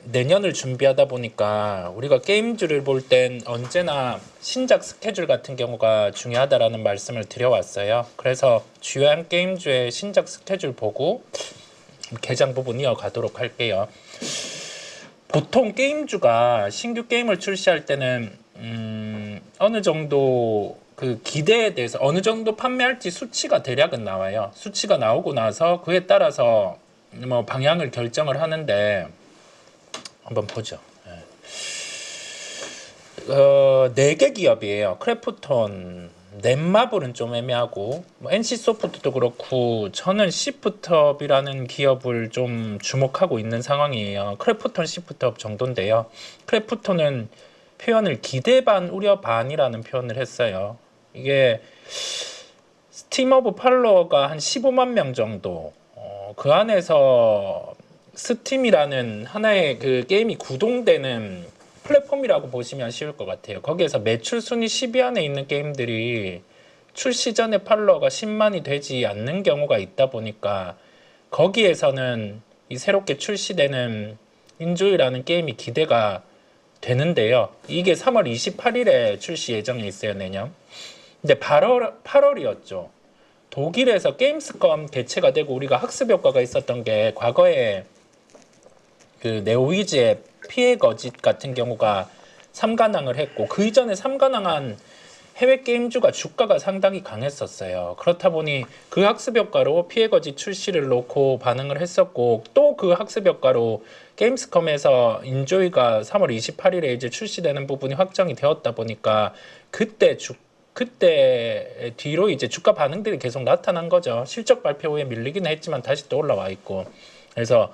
내년을 준비하다 보니까 우리가 게임주를 볼 땐 언제나 신작 스케줄 같은 경우가 중요하다라는 말씀을 드려왔어요. 그래서 주요한 게임주의 신작 스케줄 보고 개장 부분 이어가도록 할게요. 보통 게임주가 신규 게임을 출시할 때는 어느 정도 그 기대에 대해서 어느 정도 판매할지 수치가 대략은 나와요. 수치가 나오고 나서 그에 따라서 뭐 방향을 결정을 하는데 한번 보죠. 4개 기업이에요. 크래프톤, 넷마블은 좀 애매하고 뭐 NC소프트도 그렇고 저는 시프트업이라는 기업을 좀 주목하고 있는 상황이에요. 크래프톤, 시프트업 정도인데요. 크래프톤은 표현을 기대 반 우려 반이라는 표현을 했어요. 이게 스팀 오브 팔로워가 한 15만 명 정도, 그 안에서 스팀이라는 하나의 그 게임이 구동되는 플랫폼이라고 보시면 쉬울 것 같아요. 거기에서 매출 순위 10위 안에 있는 게임들이 출시 전에 팔로워가 10만이 되지 않는 경우가 있다 보니까 거기에서는 이 새롭게 출시되는 인조이라는 게임이 기대가 되는데요. 이게 3월 28일에 출시 예정에 있어요, 내년. 근데 8월이었죠. 독일에서 게임스컴 개최가 되고 우리가 학습 효과가 있었던 게 과거에 그 네오위즈의 피해 거짓 같은 경우가 3관왕을 했고 그 이전에 3관왕한 해외 게임주가 주가가 상당히 강했었어요. 그렇다 보니 그 학습 효과로 피해 거짓 출시를 놓고 반응을 했었고 또 그 학습 효과로 게임스컴에서 인조이가 3월 28일에 이제 출시되는 부분이 확정이 되었다 보니까 그때 뒤로 이제 주가 반응들이 계속 나타난 거죠. 실적 발표 후에 밀리긴 했지만 다시 또 올라와 있고. 그래서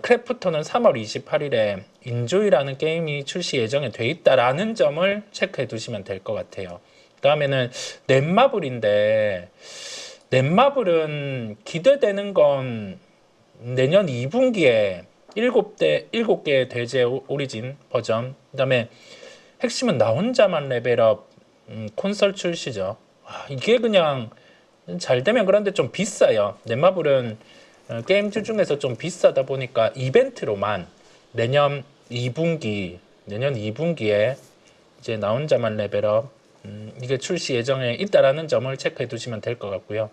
크래프톤은 3월 28일에 인조이라는 게임이 출시 예정에 돼 있다라는 점을 체크해 두시면 될 것 같아요. 그 다음에는 넷마블인데 넷마블은 기대되는 건 내년 2분기에 7개 대제 오리진 버전, 그 다음에 핵심은 나 혼자만 레벨업 콘솔 출시죠. 이게 그냥 잘 되면 그런데 좀 비싸요. 넷마블은 게임주 중에서 좀 비싸다 보니까 이벤트로만 내년 2분기에 이제 나 혼자만 레벨업 이게 출시 예정에 있다라는 점을 체크해 두시면 될 것 같고요.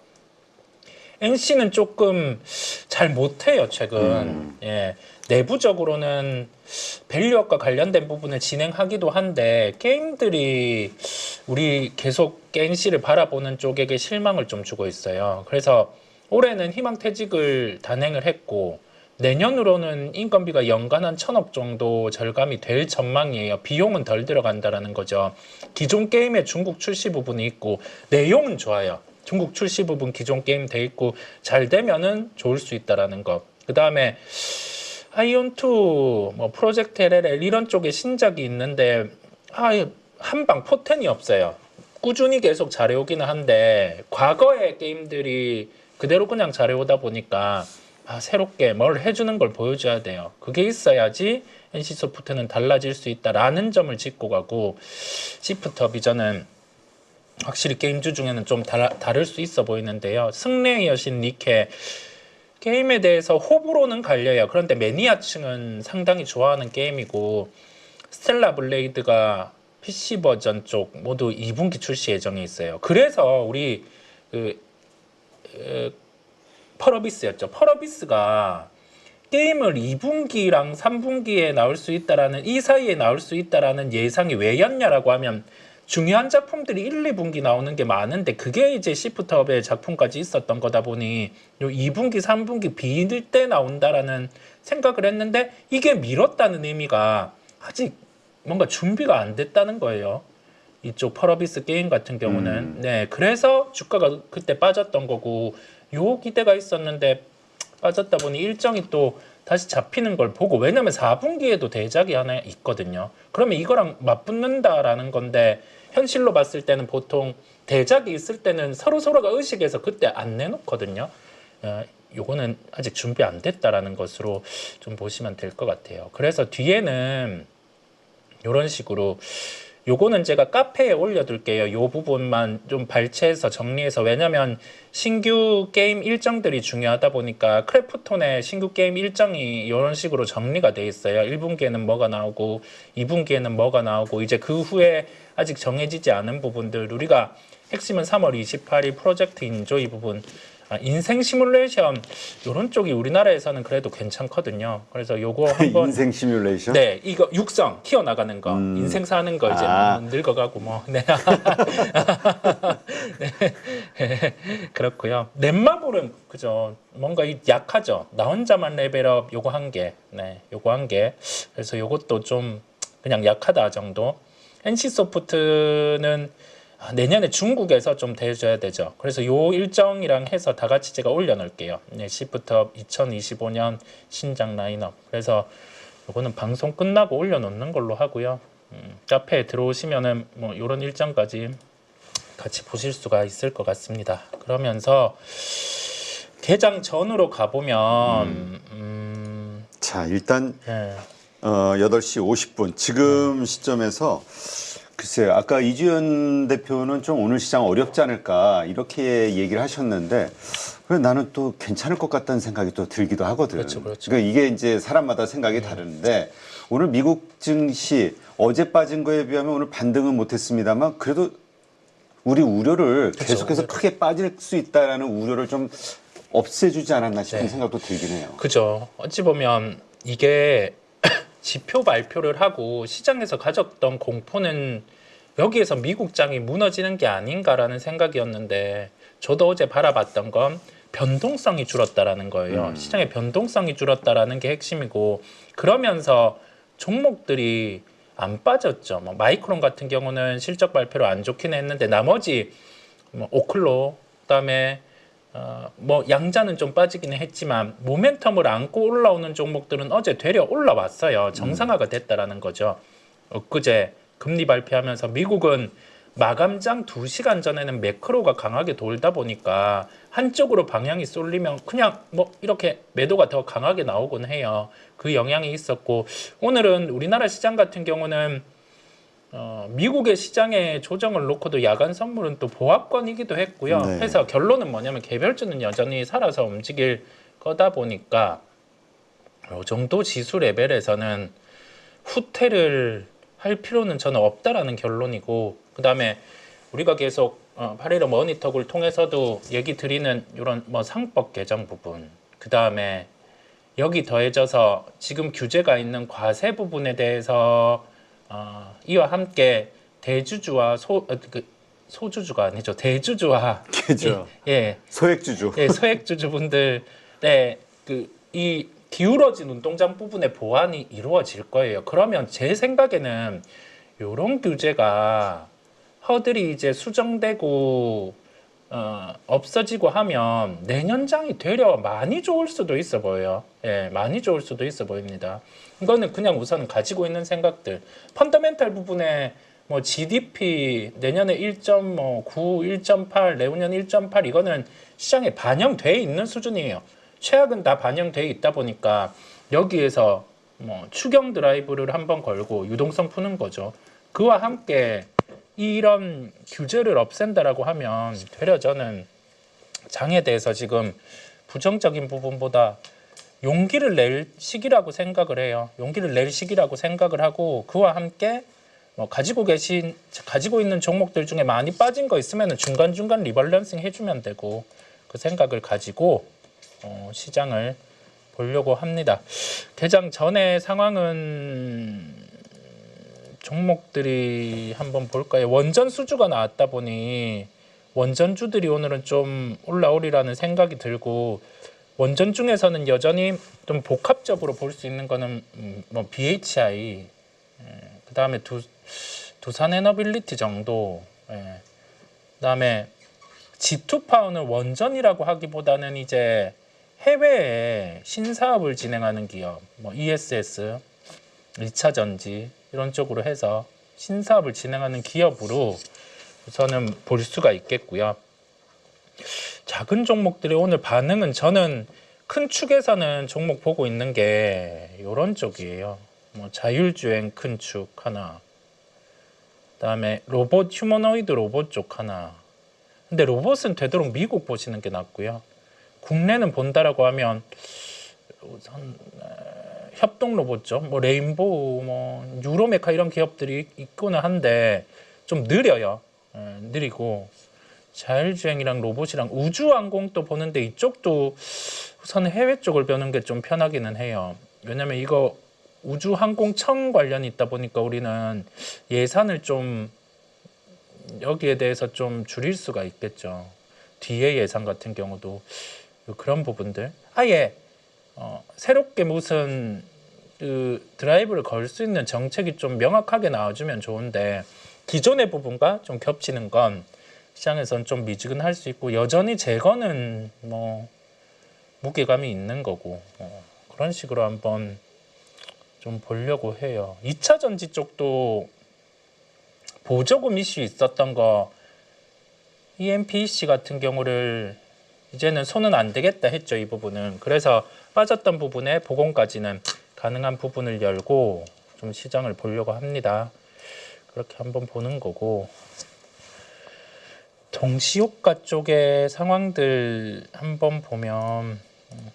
NC는 조금 잘 못해요, 최근. 예, 내부적으로는 밸류업과 관련된 부분을 진행하기도 한데 게임들이 우리 계속 NC를 바라보는 쪽에게 실망을 좀 주고 있어요. 그래서 올해는 희망퇴직을 단행을 했고 내년으로는 인건비가 연간 한 1,000억 정도 절감이 될 전망이에요. 비용은 덜 들어간다라는 거죠. 기존 게임의 중국 출시 부분이 있고 내용은 좋아요. 중국 출시 부분 기존 게임 돼 있고 잘 되면은 좋을 수 있다라는 거. 그 다음에 아이온2, 뭐 프로젝트 LLL 이런 쪽에 신작이 있는데 한방 포텐이 없어요. 꾸준히 계속 잘해오기는 한데 과거의 게임들이 그대로 그냥 잘해오다 보니까 새롭게 뭘 해주는 걸 보여줘야 돼요. 그게 있어야지 NC소프트는 달라질 수 있다라는 점을 짚고 가고 시프트 비전은 확실히 게임주 중에는 좀 다를 수 있어 보이는데요. 승리의 여신 니케 게임에 대해서 호불호는 갈려요. 그런데 매니아층은 상당히 좋아하는 게임이고 스텔라 블레이드가 PC 버전 쪽 모두 2분기 출시 예정에 있어요. 그래서 우리 펄어비스였죠. 펄어비스가 게임을 2분기랑 3분기에 나올 수 있다라는 이 사이에 나올 수 있다라는 예상이 왜였냐라고 하면 중요한 작품들이 1, 2분기 나오는 게 많은데 그게 이제 시프트업의 작품까지 있었던 거다 보니 요 2분기, 3분기 비일 때 나온다라는 생각을 했는데 이게 미뤘다는 의미가 아직 뭔가 준비가 안 됐다는 거예요. 이쪽 펄어비스 게임 같은 경우는 네, 그래서 주가가 그때 빠졌던 거고 요 기대가 있었는데 빠졌다 보니 일정이 또 다시 잡히는 걸 보고 왜냐면 4분기에도 대작이 하나 있거든요. 그러면 이거랑 맞붙는다라는 건데 현실로 봤을 때는 보통 대작이 있을 때는 서로가 의식해서 그때 안 내놓거든요. 요거는 아직 준비 안 됐다라는 것으로 좀 보시면 될 것 같아요. 그래서 뒤에는 이런 식으로 요거는 제가 카페에 올려둘게요. 요 부분만 좀 발췌해서 정리해서. 왜냐면 신규 게임 일정들이 중요하다 보니까 크래프톤의 신규 게임 일정이 이런 식으로 정리가 돼 있어요. 1분기에는 뭐가 나오고 2분기에는 뭐가 나오고 이제 그 후에 아직 정해지지 않은 부분들, 우리가 핵심은 3월 28일 프로젝트 인조이 부분, 인생 시뮬레이션 이런 쪽이 우리나라에서는 그래도 괜찮거든요. 그래서 요거 한번 인생 시뮬레이션? 네, 이거 육성 키워나가는 거, 인생 사는 거 이제 늙어가고 뭐, 네, 네. 그렇고요. 넷마블은 그죠, 뭔가 약하죠. 나 혼자만 레벨업 요거 한 개, 네, 요거 한 개. 그래서 요것도 좀 그냥 약하다 정도. NC 소프트는 내년에 중국에서 좀 대줘야 되죠. 그래서 요 일정이랑 해서 다 같이 제가 올려놓을게요. 네, 시프트 2025년 신작 라인업. 그래서 요거는 방송 끝나고 올려놓는 걸로 하고요. 카페에 들어오시면은 뭐 요런 일정까지 같이 보실 수가 있을 것 같습니다. 그러면서 개장 전으로 가보면 자, 일단 네. 8시 50분 지금 시점에서 글쎄요. 아까 이주연 대표는 좀 오늘 시장 어렵지 않을까 이렇게 얘기를 하셨는데 그래 나는 또 괜찮을 것 같다는 생각이 또 들기도 하거든. 그렇죠, 그렇죠. 그러니까 이게 이제 사람마다 생각이 다른데 오늘 미국 증시 어제 빠진 거에 비하면 오늘 반등은 못했습니다만 그래도 우리 우려를 그렇죠. 계속해서 크게 빠질 수 있다라는 우려를 좀 없애주지 않았나 싶은 생각도 들긴 해요. 그죠. 어찌 보면 이게 지표 발표를 하고 시장에서 가졌던 공포는 여기에서 미국장이 무너지는 게 아닌가라는 생각이었는데, 저도 어제 바라봤던 건 변동성이 줄었다라는 거예요. 시장의 변동성이 줄었다라는 게 핵심이고, 그러면서 종목들이 안 빠졌죠. 뭐 마이크론 같은 경우는 실적 발표를 안 좋긴 했는데 나머지 뭐 오클로, 그다음에 뭐 양자는 좀 빠지기는 했지만 모멘텀을 안고 올라오는 종목들은 어제 되려 올라왔어요. 정상화가 됐다라는 거죠. 엊그제 금리 발표하면서 미국은 마감장 2시간 전에는 매크로가 강하게 돌다 보니까 한쪽으로 방향이 쏠리면 그냥 뭐 이렇게 매도가 더 강하게 나오곤 해요. 그 영향이 있었고, 오늘은 우리나라 시장 같은 경우는 미국의 시장에 조정을 놓고도 야간 선물은 또 보합권이기도 했고요. 네. 그래서 결론은 뭐냐면 개별주는 여전히 살아서 움직일 거다 보니까 이 정도 지수 레벨에서는 후퇴를 할 필요는 저는 없다라는 결론이고, 그 다음에 우리가 계속 파리로 모니터를 통해서도 얘기 드리는 이런 뭐 상법 개정 부분, 그 다음에 여기 더해져서 지금 규제가 있는 과세 부분에 대해서 이와 함께 대주주와 소주주가 아니죠, 대주주와 그죠. 예, 소액주주. 예, 소액주주분들의 이 기울어진 운동장 부분의 보완이 이루어질 거예요. 그러면 제 생각에는 이런 규제가 허들이 이제 수정되고 없어지고 하면 내년장이 되려 많이 좋을 수도 있어 보여요. 예, 많이 좋을 수도 있어 보입니다. 이거는 그냥 우선 가지고 있는 생각들. 펀더멘탈 부분에 뭐 GDP 내년에 1.9, 1.8, 내후년 1.8 이거는 시장에 반영돼 있는 수준이에요. 최악은 다 반영돼 있다 보니까 여기에서 뭐 추경 드라이브를 한번 걸고 유동성 푸는 거죠. 그와 함께 이런 규제를 없앤다라고 하면 되려 저는 장에 대해서 지금 부정적인 부분보다 용기를 낼 시기라고 생각을 해요. 용기를 낼 시기라고 생각을 하고, 그와 함께 뭐 가지고 있는 종목들 중에 많이 빠진 거 있으면 중간중간 리밸런싱 해주면 되고, 그 생각을 가지고 시장을 보려고 합니다. 개장 전의 상황은 종목들이 한번 볼까요? 원전 수주가 나왔다 보니 원전주들이 오늘은 좀 올라오리라는 생각이 들고, 원전 중에서는 여전히 좀 복합적으로 볼 수 있는 거는 뭐 BHI, 그 다음에 두산에너빌리티 정도, 그 다음에 G2파워는 원전이라고 하기보다는 이제 해외에 신사업을 진행하는 기업, 뭐 ESS, 2차 전지 이런 쪽으로 해서 신사업을 진행하는 기업으로 우선은 볼 수가 있겠고요. 작은 종목들의 오늘 반응은 저는 큰 축에서는 종목 보고 있는 게 이런 쪽이에요. 뭐 자율주행 큰 축 하나, 그다음에 로봇 휴머노이드 로봇 쪽 하나. 근데 로봇은 되도록 미국 보시는 게 낫고요. 국내는 본다라고 하면 우선 협동 로봇죠. 뭐 레인보우, 뭐 유로메카 이런 기업들이 있고는 한데 좀 느려요. 느리고 자율주행이랑 로봇이랑 우주항공도 보는데 이쪽도 우선 해외 쪽을 보는 게 좀 편하기는 해요. 왜냐면 이거 우주항공청 관련이 있다 보니까 우리는 예산을 좀 여기에 대해서 좀 줄일 수가 있겠죠. 뒤에 예산 같은 경우도 그런 부분들 아예 새롭게 무슨 그 드라이브를 걸 수 있는 정책이 좀 명확하게 나와주면 좋은데 기존의 부분과 좀 겹치는 건 시장에서는 좀 미지근할 수 있고 여전히 재거는 뭐 무게감이 있는 거고 그런 식으로 한번 좀 보려고 해요. 2차 전지 쪽도 보조금 이슈 있었던 거 EMPC 같은 경우를 이제는 손은 안 되겠다 했죠. 이 부분은. 그래서 빠졌던 부분에 복원까지는 가능한 부분을 열고 좀 시장을 보려고 합니다. 그렇게 한번 보는 거고 동시효과 쪽의 상황들 한번 보면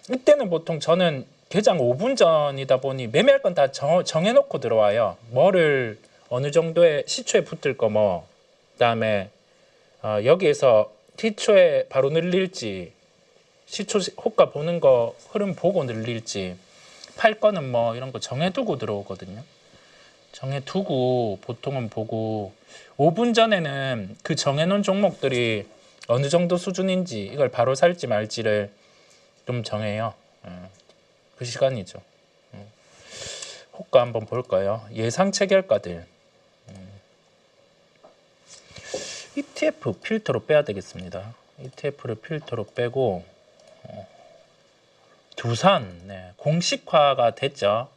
이때는 보통 저는 개장 5분 전이다 보니 매매할 건 다 정해놓고 들어와요. 뭐를 어느 정도의 시초에 붙을 거 뭐 그다음에 여기에서 T초에 바로 늘릴지 시초 호가 보는 거 흐름 보고 늘릴지 팔 거는 뭐 이런 거 정해두고 들어오거든요. 정해두고 보통은 보고 5분 전에는 그 정해놓은 종목들이 어느 정도 수준인지 이걸 바로 살지 말지를 좀 정해요. 그 시간이죠. 호가 한번 볼까요? 예상 체결가들 ETF 필터로 빼야 되겠습니다. ETF를 필터로 빼고 두산 공식화가 됐죠.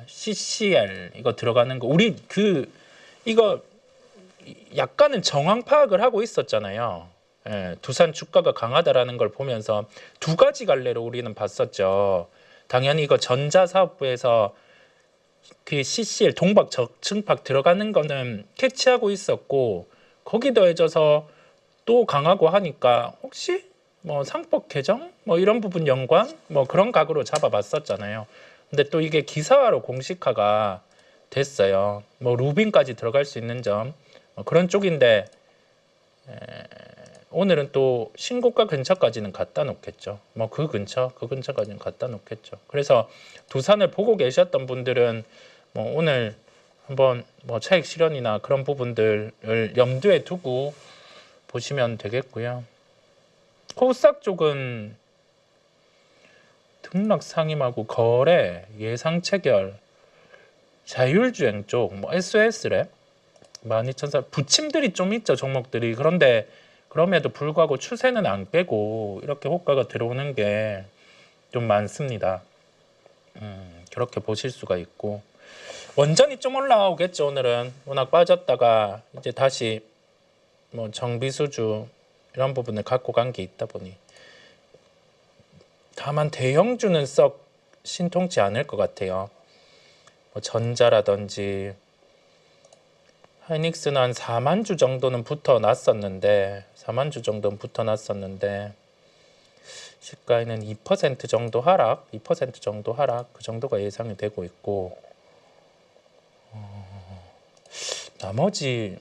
CCL 이거 들어가는 거 우리 이거 약간은 정황 파악을 하고 있었잖아요. 두산 주가가 강하다라는 걸 보면서 두 가지 갈래로 우리는 봤었죠. 당연히 이거 전자사업부에서 그 CCL 동박 저층팍 들어가는 거는 캐치하고 있었고 거기 더해져서 또 강하고 하니까 혹시 뭐 상법 개정 뭐 이런 부분 연관 뭐 그런 각으로 잡아봤었잖아요. 근데 또 이게 기사화로 공식화가 됐어요. 뭐 루빈까지 들어갈 수 있는 점 그런 쪽인데 오늘은 또 신고가 근처까지는 갖다 놓겠죠. 뭐 그 근처까지는 갖다 놓겠죠. 그래서 두산을 보고 계셨던 분들은 뭐 오늘 한번 뭐 차익 실현이나 그런 부분들을 염두에 두고 보시면 되겠고요. 코스닥 쪽은 등락 상임하고 거래, 예상 체결, 자율주행 쪽, 뭐 SOS랩 12,400 부침들이 좀 있죠 종목들이. 그런데 그럼에도 불구하고 추세는 안 깨고 이렇게 호가가 들어오는 게 좀 많습니다. 그렇게 보실 수가 있고 원전이 좀 올라오겠죠. 오늘은 워낙 빠졌다가 이제 다시 뭐 정비수주 이런 부분을 갖고 간 게 있다 보니 다만 대형주는 썩 신통치 않을 것 같아요. 뭐 전자라든지 하이닉스는 한 4만 주 정도는 붙어놨었는데 시가에는 2% 정도 하락 그 정도가 예상이 되고 있고 나머지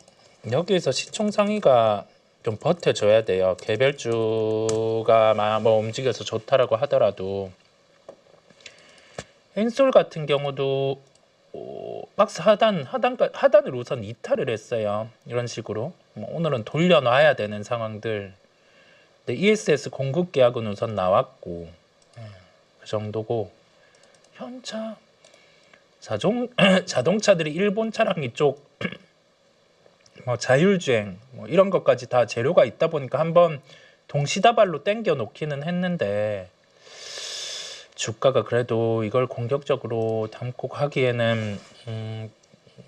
여기에서 시총 상위가 좀 버텨줘야 돼요. 개별주가 뭐 움직여서 좋다라고 하더라도 엔솔 같은 경우도 박스 하단을 우선 이탈을 했어요. 이런 식으로 오늘은 돌려놔야 되는 상황들. 근데 ESS 공급 계약은 우선 나왔고 그 정도고 현차 자동차들이 일본 차량 이쪽 뭐 자율주행 뭐 이런 것까지 다 재료가 있다 보니까 한번 동시다발로 땡겨 놓기는 했는데 주가가 그래도 이걸 공격적으로 담고 가기에는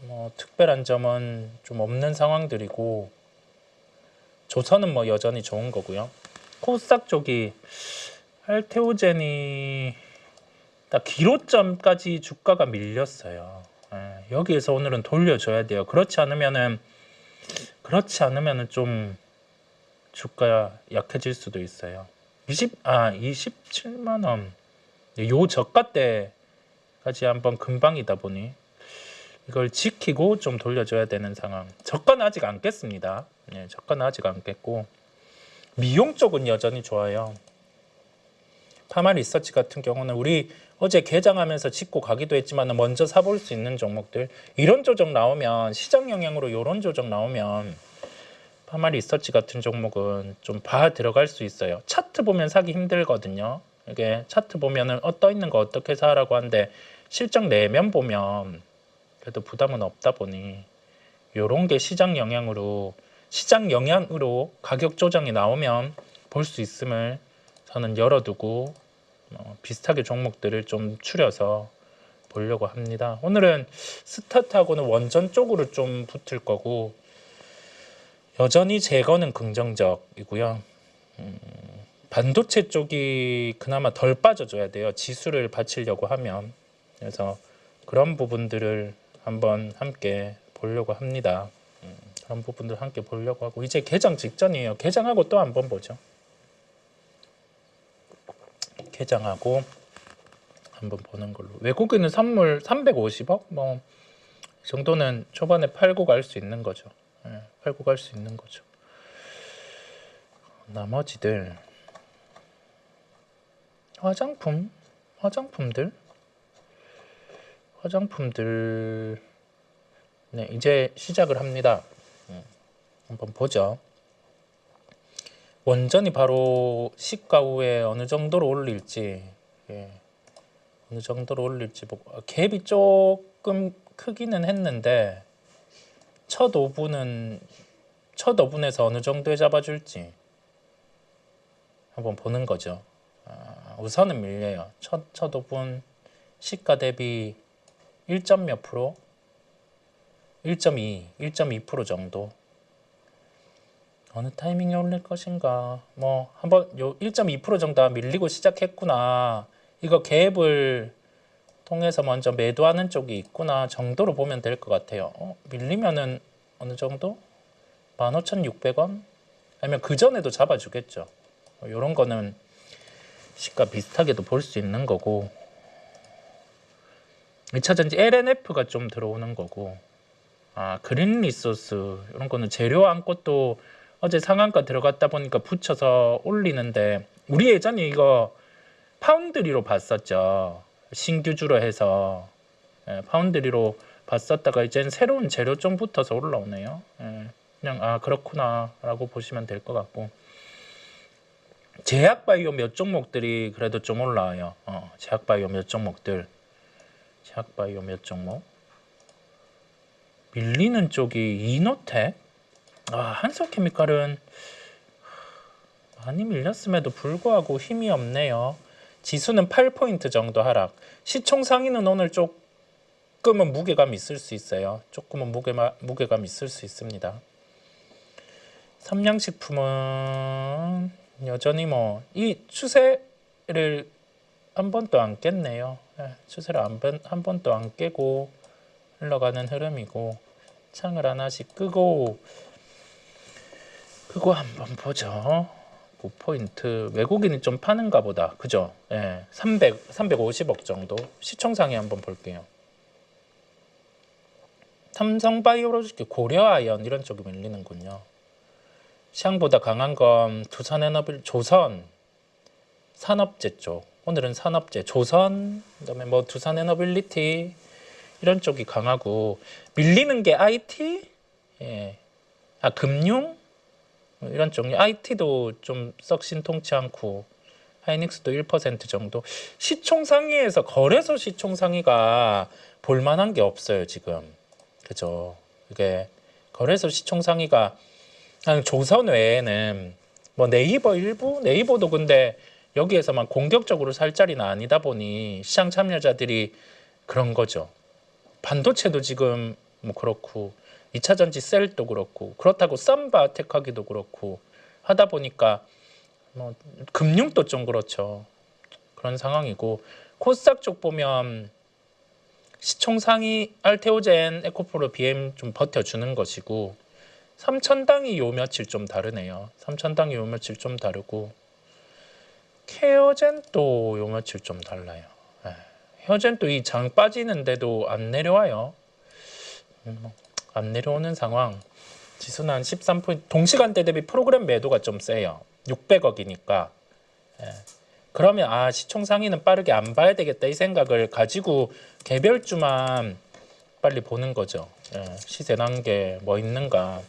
뭐 특별한 점은 좀 없는 상황들이고 조선은 뭐 여전히 좋은 거고요. 코스닥 쪽이 알테오젠이 딱 기로점까지 주가가 밀렸어요. 여기에서 오늘은 돌려줘야 돼요. 그렇지 않으면은 그렇지 않으면은 좀 주가 약해질 수도 있어요. 27만 원. 요 저가 때까지 한번 금방이다 보니 이걸 지키고 좀 돌려줘야 되는 상황. 저가는 아직 안 깼습니다. 예, 저가는 아직 안 깼고 미용 쪽은 여전히 좋아요. 파마 리서치 같은 경우는 우리 어제 개장하면서 짚고 가기도 했지만 먼저 사볼 수 있는 종목들 이런 조정 나오면 시장 영향으로 이런 조정 나오면 파마 리서치 같은 종목은 좀 봐 들어갈 수 있어요. 차트 보면 사기 힘들거든요. 이게 차트 보면은 떠 있는 거 어떻게 사라고 하는데 실적 내면 보면 그래도 부담은 없다 보니 요런 게 시장 영향으로 가격 조정이 나오면 볼 수 있음을 저는 열어두고 비슷하게 종목들을 좀 추려서 보려고 합니다. 오늘은 스타트하고는 원전 쪽으로 좀 붙을 거고 여전히 제거는 긍정적이고요. 반도체 쪽이 그나마 덜 빠져줘야 돼요. 지수를 받치려고 하면. 그래서 그런 부분들을 한번 함께 보려고 합니다. 그런 부분들 함께 보려고 하고 이제 개장 직전이에요. 개장하고 또 한번 보죠. 개장하고 한번 보는 걸로. 외국인은 선물 350억 뭐 이 정도는 초반에 팔고 갈 수 있는 거죠. 예, 팔고 갈 수 있는 거죠. 나머지들 화장품들 네, 이제 시작을 합니다. 한번 보죠. 원전이 바로 시가 후에 어느 정도로 올릴지, 어느 정도로 올릴지 보고 갭이 조금 크기는 했는데 첫 5분에서 어느 정도에 잡아줄지 한번 보는 거죠. 우선은 밀려요. 첫 5분 시가 대비 1점 몇 프로? 1.2% 정도. 어느 타이밍에 올릴 것인가. 뭐 한번 요 1.2% 정도 밀리고 시작했구나. 이거 갭을 통해서 먼저 매도하는 쪽이 있구나 정도로 보면 될 것 같아요. 밀리면은 어느 정도? 15,600원? 아니면 그 전에도 잡아주겠죠. 요런 거는 시가 비슷하게도 볼 수 있는 거고 2차전지 LNF가 좀 들어오는 거고 그린 리소스 이런 거는 재료 안 것도 어제 상한가 들어갔다 보니까 붙여서 올리는데 우리 예전에 이거 파운드리로 봤었죠. 신규주로 해서 파운드리로 봤었다가 이제는 새로운 재료 좀 붙어서 올라오네요. 그냥 그렇구나 라고 보시면 될 것 같고 제약바이오 몇 종목들이 그래도 좀 올라와요. 제약바이오 몇 종목 밀리는 쪽이 이노텍 한솔케미칼은 많이 밀렸음에도 불구하고 힘이 없네요. 지수는 8포인트 정도 하락. 시총 상위는 오늘 조금은 무게감 있을 수 있어요. 조금은 무게감 있을 수 있습니다. 삼양식품은 여전히 뭐 이 추세를 한 번도 안 깼네요. 추세를 한 번도 안 깨고 흘러가는 흐름이고 창을 하나씩 끄고 한번 보죠. 9포인트 외국인이 좀 파는가 보다. 그죠? 350억 정도. 시총상에 한번 볼게요. 삼성바이오로직스, 고려아연 이런 쪽이 밀리는군요. 시장보다 강한 건 두산에너빌, 조선, 산업재 쪽. 오늘은 산업재, 조선, 그다음에 뭐 두산에너빌리티 이런 쪽이 강하고 밀리는 게 IT, 금융 이런 쪽. IT도 좀 썩 신통치 않고 하이닉스도 1% 정도. 시총 상위에서 거래소 시총 상위가 볼만한 게 없어요 지금. 그죠? 이게 거래소 시총 상위가 조선 외에는 뭐 네이버 일부 네이버도 근데 여기에서만 공격적으로 살 자리는 아니다 보니 시장 참여자들이 그런 거죠. 반도체도 지금 뭐 그렇고 2차전지 셀도 그렇고 그렇다고 쌈바텍하기도 그렇고 하다 보니까 뭐 금융도 좀 그렇죠. 그런 상황이고 코스닥 쪽 보면 시총 상위 알테오젠, 에코프로, BM 좀 버텨주는 것이고 삼천당이 요 며칠 좀 다르네요. 삼천당이 요 며칠 좀 다르고 케어젠 또 요 며칠 좀 달라요. 케어젠 또 이 장 빠지는데도 안 내려와요. 안 내려오는 상황. 지수는 한 13포인트. 동시간대 대비 프로그램 매도가 좀 세요. 600억이니까. 그러면 시총 상위는 빠르게 안 봐야 되겠다 이 생각을 가지고 개별주만 빨리 보는 거죠. 시세 단계 뭐 있는가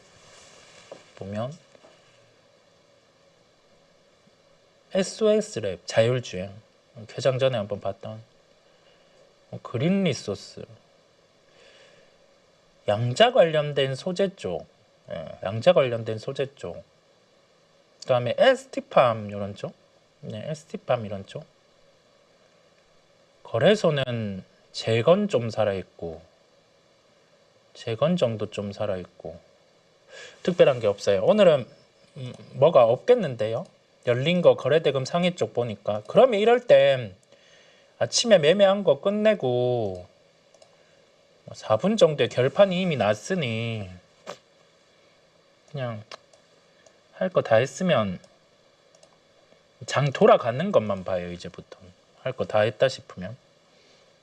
보면 SOS랩 자율주행 개장 전에 한번 봤던 그린 리소스 양자 관련된 소재 쪽, 양자 관련된 소재 쪽. 그다음에 ST팜 이런 쪽, ST팜 이런 쪽. 거래소는 재건 좀 살아 있고, 재건 정도 좀 살아 있고. 특별한 게 없어요. 오늘은 뭐가 없겠는데요. 열린 거 거래대금 상위 쪽 보니까. 그러면 이럴 땐 아침에 매매한 거 끝내고 4분 정도의 결판이 이미 났으니 그냥 할 거 다 했으면 장 돌아가는 것만 봐요. 이제부터 할 거 다 했다 싶으면.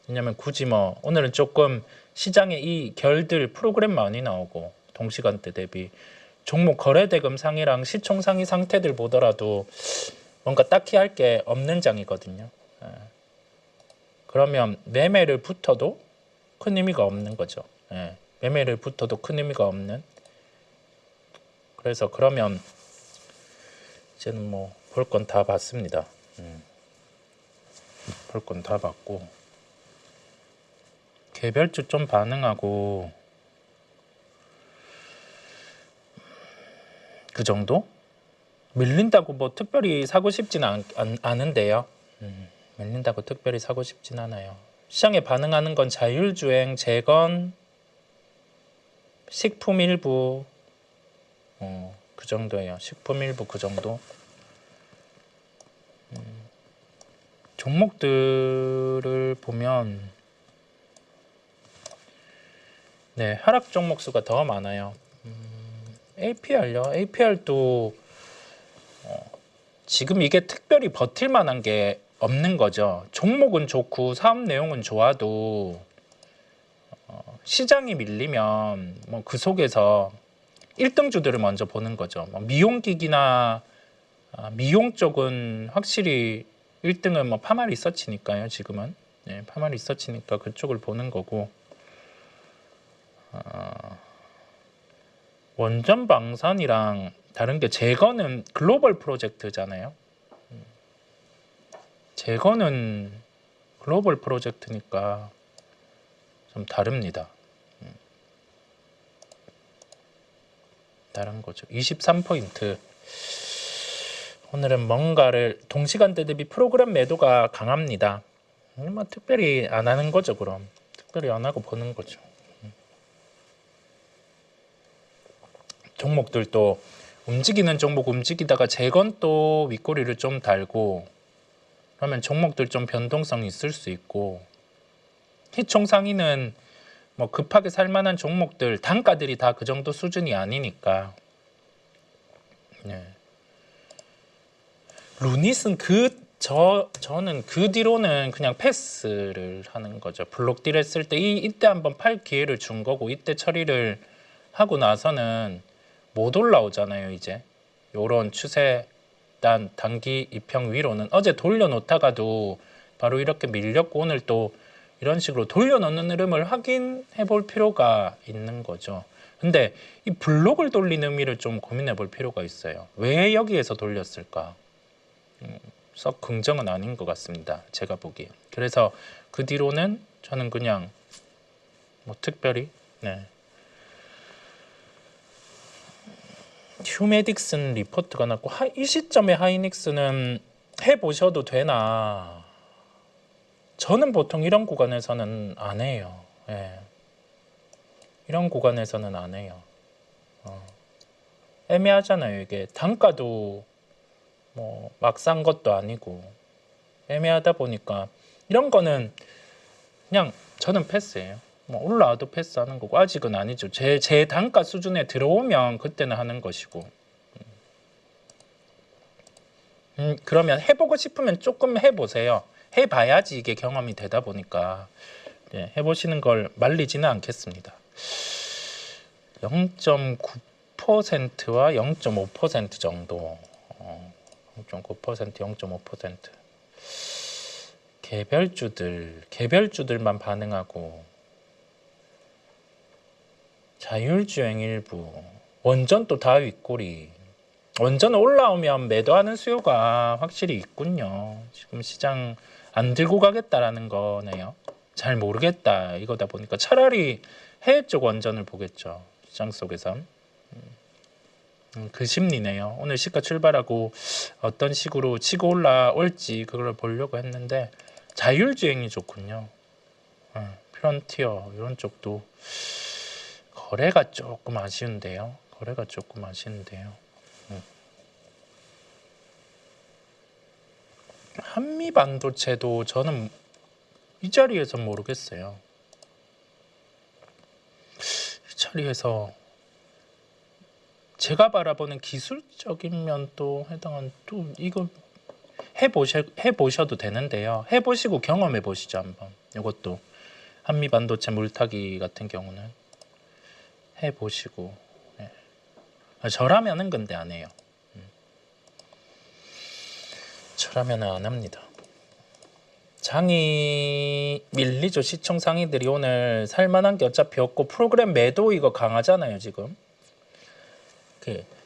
왜냐면 굳이 뭐 오늘은 조금 시장에 이 결들 프로그램 많이 나오고 동시간대 대비 종목 거래대금 상이랑 시총 상위 상태들 보더라도 뭔가 딱히 할 게 없는 장이거든요. 그러면 매매를 붙어도 큰 의미가 없는 거죠. 매매를 붙어도 큰 의미가 없는. 그래서 그러면 이제는 뭐 볼 건 다 봤습니다. 볼 건 다 봤고 개별주 좀 반응하고 그 정도? 밀린다고 뭐 특별히 사고 싶지는 않은데요. 밀린다고 특별히 사고 싶진 않아요. 시장에 반응하는 건 자율주행, 재건, 식품 일부 그 정도예요. 식품 일부 그 정도. 종목들을 보면 하락 종목 수가 더 많아요. APR요. APR도 지금 이게 특별히 버틸 만한 게 없는 거죠. 종목은 좋고 사업 내용은 좋아도 시장이 밀리면 뭐 그 속에서 1등주들을 먼저 보는 거죠. 뭐 미용기기나 미용 쪽은 확실히 1등은 뭐 파마 리서치니까요. 지금은 파마 리서치니까 그쪽을 보는 거고 원전 방산이랑 다른 게 재건은 글로벌 프로젝트잖아요. 재건은 글로벌 프로젝트니까 좀 다릅니다. 다른 거죠. 23포인트. 오늘은 뭔가를 동시간대 대비 프로그램 매도가 강합니다. 뭐 특별히 안 하는 거죠. 그럼 특별히 안 하고 보는 거죠. 종목들도 움직이는 종목 움직이다가 재건 또 윗꼬리를 좀 달고 그러면 종목들 좀 변동성이 있을 수 있고 시총 상위는 뭐 급하게 살만한 종목들 단가들이 다 그 정도 수준이 아니니까. 루닛은 저는 그 뒤로는 그냥 패스를 하는 거죠. 블록딜 했을 때 이때 한번 팔 기회를 준 거고 이때 처리를 하고 나서는 못 올라오잖아요. 이제 요런 추세 단기 이평 위로는 어제 돌려놓다가도 바로 이렇게 밀렸고 오늘 또 이런 식으로 돌려놓는 흐름을 확인해 볼 필요가 있는 거죠. 근데 이 블록을 돌리는 의미를 좀 고민해 볼 필요가 있어요. 왜 여기에서 돌렸을까? 썩 긍정은 아닌 것 같습니다. 제가 보기에. 그래서 그 뒤로는 저는 그냥 뭐 특별히 휴메딕슨 리포트가 났고 이 시점에 하이닉스는 해보셔도 되나? 저는 보통 이런 구간에서는 안 해요. 이런 구간에서는 안 해요. 애매하잖아요. 이게 단가도 뭐 막 산 것도 아니고 애매하다 보니까 이런 거는 그냥 저는 패스예요. 뭐 올라와도 패스하는 거고 아직은 아니죠. 제 단가 수준에 들어오면 그때는 하는 것이고. 그러면 해보고 싶으면 조금 해보세요. 해봐야지 이게 경험이 되다 보니까 해보시는 걸 말리지는 않겠습니다. 0.9%와 0.5% 정도. 0.9%, 0.5%. 개별주들만 반응하고 자율주행 일부. 원전 또 다 윗꼬리. 원전 올라오면 매도하는 수요가 확실히 있군요. 지금 시장 안 들고 가겠다라는 거네요. 잘 모르겠다 이거다 보니까 차라리 해외 쪽 원전을 보겠죠. 시장 속에서. 그 심리네요. 오늘 시가 출발하고 어떤 식으로 치고 올라올지 그걸 보려고 했는데 자율주행이 좋군요. 프론티어 이런 쪽도 거래가 조금 아쉬운데요. 한미 반도체도 저는 이 자리에서 모르겠어요. 이 자리에서 제가 바라보는 기술적인 면도 해당한 또 이거 해보셔도 되는데요. 해보시고 경험해 보시죠 한번. 이것도 한미 반도체 물타기 같은 경우는 해보시고. 저라면은 근데 안 해요. 저라면은 안 합니다. 장이 밀리죠. 시총 상위들이 오늘 살만한 게 어차피 없고 프로그램 매도 이거 강하잖아요 지금.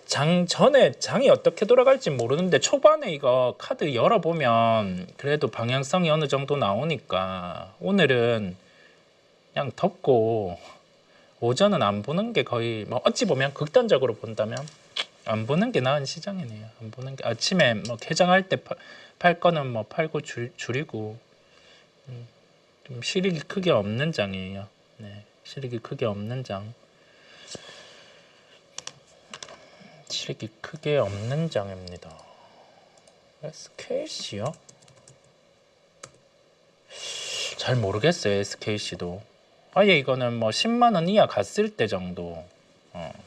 장 전에 장이 어떻게 돌아갈지 모르는데 초반에 이거 카드 열어보면 그래도 방향성이 어느 정도 나오니까 오늘은 그냥 덮고 오전은 안 보는 게 거의 뭐 어찌 보면 극단적으로 본다면 안 보는 게 나은 시장이네요. 안 보는 게 아침에 뭐 개장할 때 팔 거는 뭐 팔고 줄이고 좀 실익이 크게 없는 장이에요. 네, 실익이 크게 없는 장. 실익이 크게 없는 장입니다. SKC요? 잘 모르겠어요. SKC도 아예 이거는 뭐 10만 원 이하 갔을 때 정도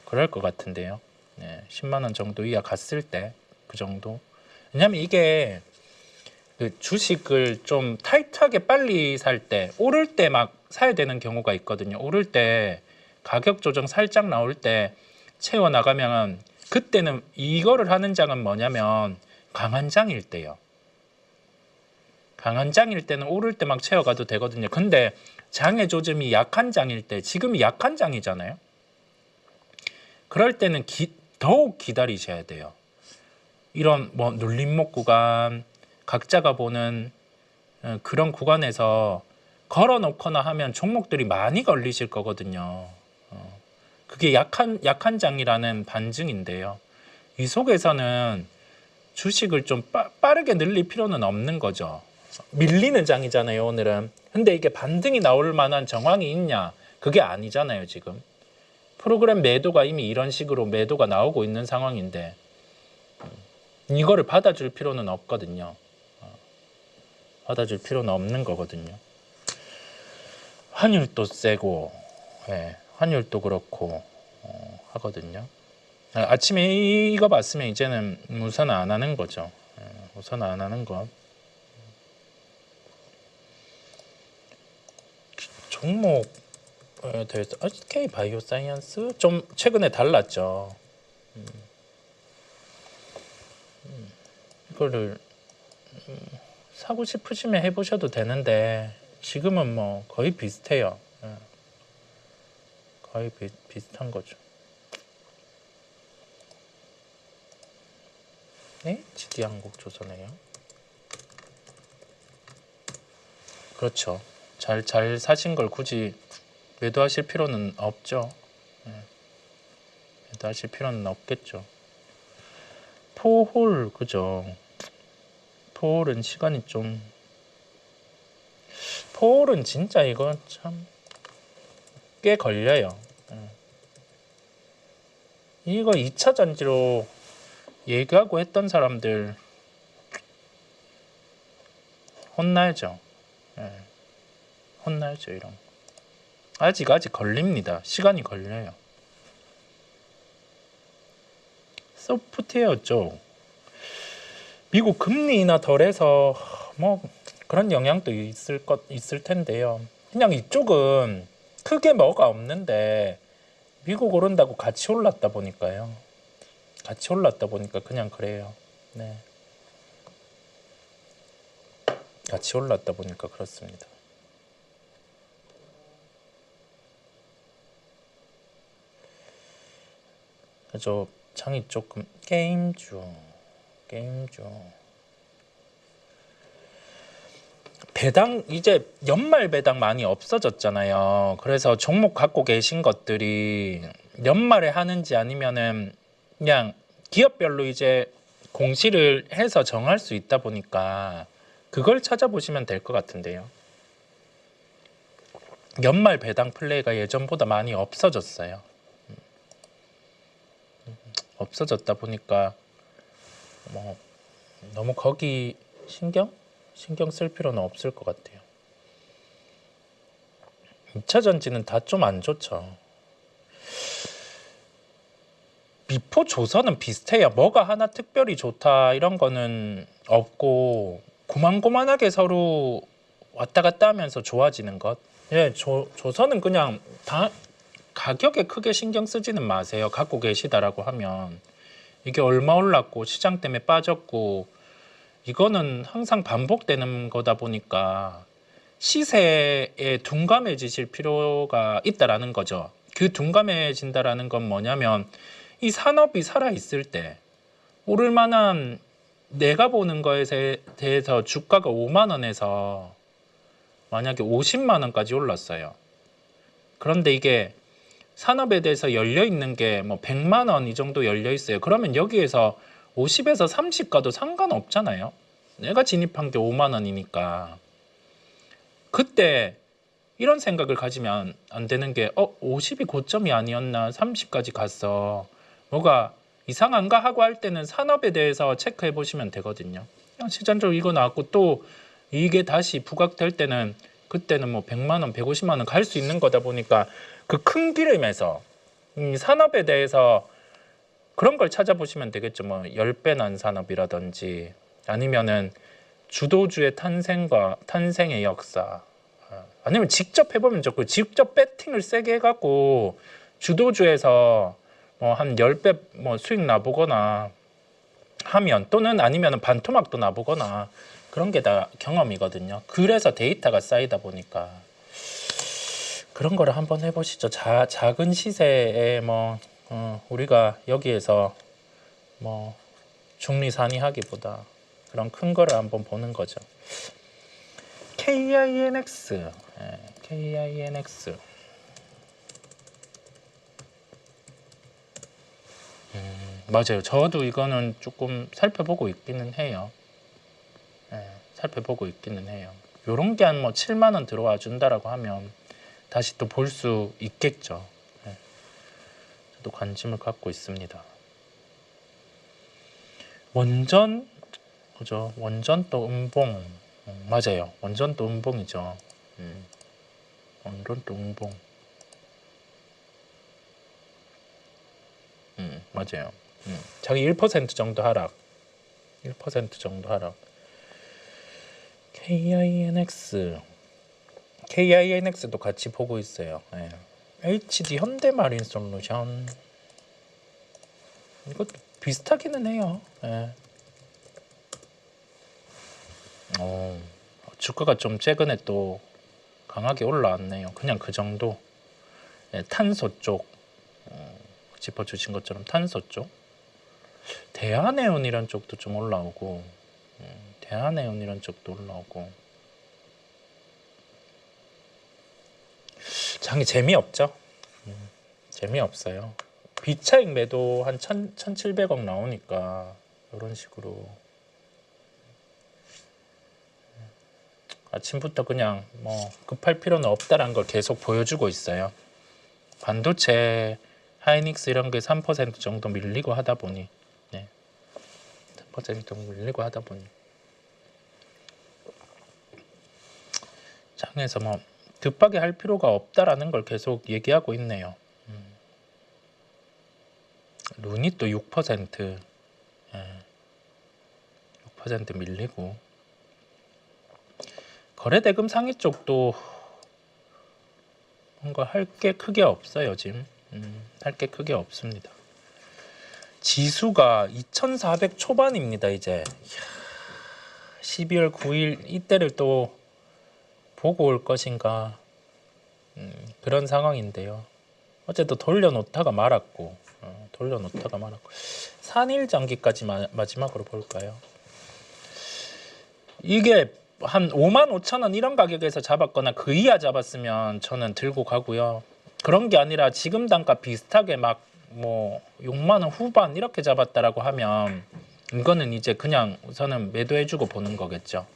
그럴 것 같은데요. 네, 10만 원 정도 이하 갔을 때 그 정도. 왜냐면 이게 그 주식을 좀 타이트하게 빨리 살 때 오를 때 막 사야 되는 경우가 있거든요. 오를 때 가격 조정 살짝 나올 때 채워 나가면 그때는 이거를 하는 장은 뭐냐면 강한 장일 때요. 강한 장일 때는 오를 때 막 채워가도 되거든요. 근데 장의 조짐이 약한 장일 때 지금이 약한 장이잖아요. 그럴 때는 더욱 기다리셔야 돼요. 이런 뭐 눌림목 구간 각자가 보는 그런 구간에서 걸어놓거나 하면 종목들이 많이 걸리실 거거든요. 그게 약한 장이라는 반증인데요. 이 속에서는 주식을 좀 빠르게 늘릴 필요는 없는 거죠. 밀리는 장이잖아요 오늘은. 근데 이게 반등이 나올 만한 정황이 있냐? 그게 아니잖아요 지금. 프로그램 매도가 이미 이런 식으로 매도가 나오고 있는 상황인데 이거를 받아줄 필요는 없거든요. 받아줄 필요는 없는 거거든요. 환율도 세고 환율도 그렇고 하거든요. 아침에 이거 봤으면 이제는 우선 안 하는 거죠. 우선 안 하는 것. 종목에 대해서 SK 바이오사이언스 좀 최근에 달랐죠. 이거를 사고 싶으시면 해보셔도 되는데 지금은 뭐 거의 비슷해요. 거의 비슷한 거죠. 네? GD한국조선해요. 그렇죠. 잘 사신 걸 굳이 매도하실 필요는 없죠. 매도하실 필요는 없겠죠. 포홀 그죠. 포홀은 시간이 좀 포홀은 진짜 이거 참 꽤 걸려요. 이거 2차 전지로 얘기하고 했던 사람들 혼나야죠. 혼나야죠 이런 거. 아직 걸립니다. 시간이 걸려요. 소프트웨어 쪽 미국 금리 인하 덜해서 뭐 그런 영향도 있을 텐데요. 그냥 이쪽은 크게 뭐가 없는데 미국 오른다고 같이 올랐다 보니까요. 같이 올랐다 보니까 그냥 그래요. 네. 같이 올랐다 보니까 그렇습니다. 저 창이 조금 게임 중 배당 이제 연말 배당 많이 없어졌잖아요. 그래서 종목 갖고 계신 것들이 연말에 하는지 아니면은 그냥 기업별로 이제 공시를 해서 정할 수 있다 보니까 그걸 찾아보시면 될 것 같은데요. 연말 배당 플레이가 예전보다 많이 없어졌어요. 없어졌다 보니까 뭐 너무 거기 신경 쓸 필요는 없을 것 같아요. 2차 전지는 다 좀 안 좋죠. 미포 조선은 비슷해요. 뭐가 하나 특별히 좋다 이런 거는 없고 고만고만하게 서로 왔다 갔다 하면서 좋아지는 것. 예, 조선은 그냥 다 가격에 크게 신경 쓰지는 마세요. 갖고 계시다라고 하면 이게 얼마 올랐고 시장 때문에 빠졌고 이거는 항상 반복되는 거다 보니까 시세에 둔감해지실 필요가 있다라는 거죠. 그 둔감해진다라는 건 뭐냐면 이 산업이 살아있을 때 오를 만한 내가 보는 거에 대해서 주가가 5만 원에서 만약에 50만 원까지 올랐어요. 그런데 이게 산업에 대해서 열려 있는 게 뭐 100만 원 이 정도 열려 있어요. 그러면 여기에서 50에서 30 가도 상관없잖아요. 내가 진입한 게 5만 원이니까. 그때 이런 생각을 가지면 안 되는 게 50이 고점이 아니었나 30까지 갔어. 뭐가 이상한가 하고 할 때는 산업에 대해서 체크해 보시면 되거든요. 그냥 시장적으로 이거 나왔고 또 이게 다시 부각될 때는 그때는 뭐 100만 원, 150만 원 갈 수 있는 거다 보니까 그 큰 그림에서 산업에 대해서 그런 걸 찾아보시면 되겠죠. 뭐 10배 난 산업이라든지 아니면은 주도주의 탄생의 역사 아니면 직접 해보면 좋고 직접 배팅을 세게 해갖고 주도주에서 뭐 한 10배 뭐 수익 나보거나 하면 또는 아니면 반토막도 나보거나 그런 게 다 경험이거든요. 그래서 데이터가 쌓이다 보니까 그런 거를 한번 해보시죠. 작은 시세에 뭐 우리가 여기에서 뭐 중리산이하기보다 그런 큰 거를 한번 보는 거죠. KINX, KINX. 맞아요. 저도 이거는 조금 살펴보고 있기는 해요. 살펴보고 있기는 해요. 요런 게 한 뭐 7만 원 들어와 준다라고 하면 다시 또 볼 수 있겠죠. 저도 관심을 갖고 있습니다. 원전, 그죠? 원전 또 음봉. 맞아요. 원전 또 음봉이죠. 원전 또 음봉. 맞아요. 자기 1% 정도 하락. 1% 정도 하락. KINX도 같이 보고 있어요. HD 현대마린솔루션 이것도 비슷하기는 해요. 주가가 좀 최근에 또 강하게 올라왔네요. 그냥 그 정도. 탄소 쪽 짚어주신 것처럼 탄소 쪽 대한해운 이런 쪽도 좀 올라오고 대한해운 이런 쪽도 올라오고 장이 재미없죠. 재미없어요. 비차익 매도 한 1,700억 나오니까 이런 식으로 아침부터 그냥 뭐 급할 필요는 없다라는 걸 계속 보여주고 있어요. 반도체, 하이닉스 이런 게 3% 정도 밀리고 하다 보니 3% 정도 밀리고 하다 보니 장에서 뭐 급하게 할 필요가 없다라는 걸 계속 얘기하고 있네요. 룬이 또 6%, 6% 밀리고 거래대금 상위 쪽도 뭔가 할 게 크게 없어요 지금. 할 게 크게 없습니다. 지수가 2400 초반입니다 이제. 12월 9일 이때를 또 보고 올 것인가 그런 상황인데요. 어쨌든 돌려놓다가 말았고 산일전기까지 마지막으로 볼까요? 이게 한 55,000원 이런 가격에서 잡았거나 그 이하 잡았으면 저는 들고 가고요. 그런 게 아니라 지금 단가 비슷하게 막 뭐 6만 원 후반 이렇게 잡았다라고 하면 이거는 이제 그냥 우선은 매도해주고 보는 거겠죠.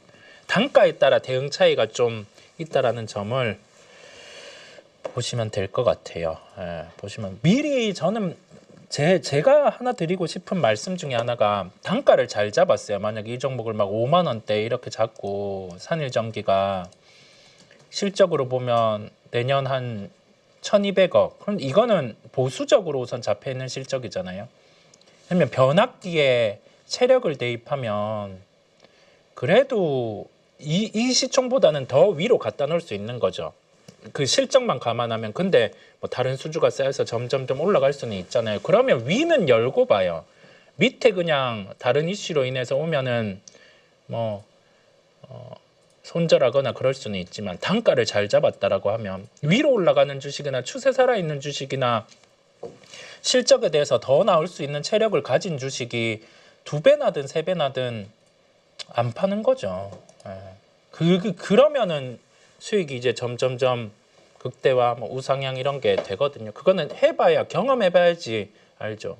단가에 따라 대응 차이가 좀 있다라는 점을 보시면 될 것 같아요. 보시면 미리 저는 제가 하나 드리고 싶은 말씀 중에 하나가 단가를 잘 잡았어요. 만약에 이 종목을 막 5만 원대 이렇게 잡고 산일전기가 실적으로 보면 내년 한 1,200억. 그럼 이거는 보수적으로 우선 잡혀 있는 실적이잖아요. 그러면 변압기에 체력을 대입하면 그래도 이 시총보다는 더 위로 갖다 놓을 수 있는 거죠. 그 실적만 감안하면. 근데 뭐 다른 수주가 쌓여서 점점점 올라갈 수는 있잖아요. 그러면 위는 열고 봐요. 밑에 그냥 다른 이슈로 인해서 오면은 뭐 손절하거나 그럴 수는 있지만 단가를 잘 잡았다라고 하면 위로 올라가는 주식이나 추세 살아있는 주식이나 실적에 대해서 더 나올 수 있는 체력을 가진 주식이 2배나든 3배나든 안 파는 거죠. 그러면은 수익이 이제 점점점 극대화, 뭐 우상향 이런 게 되거든요. 그거는 해봐야 경험해봐야지 알죠.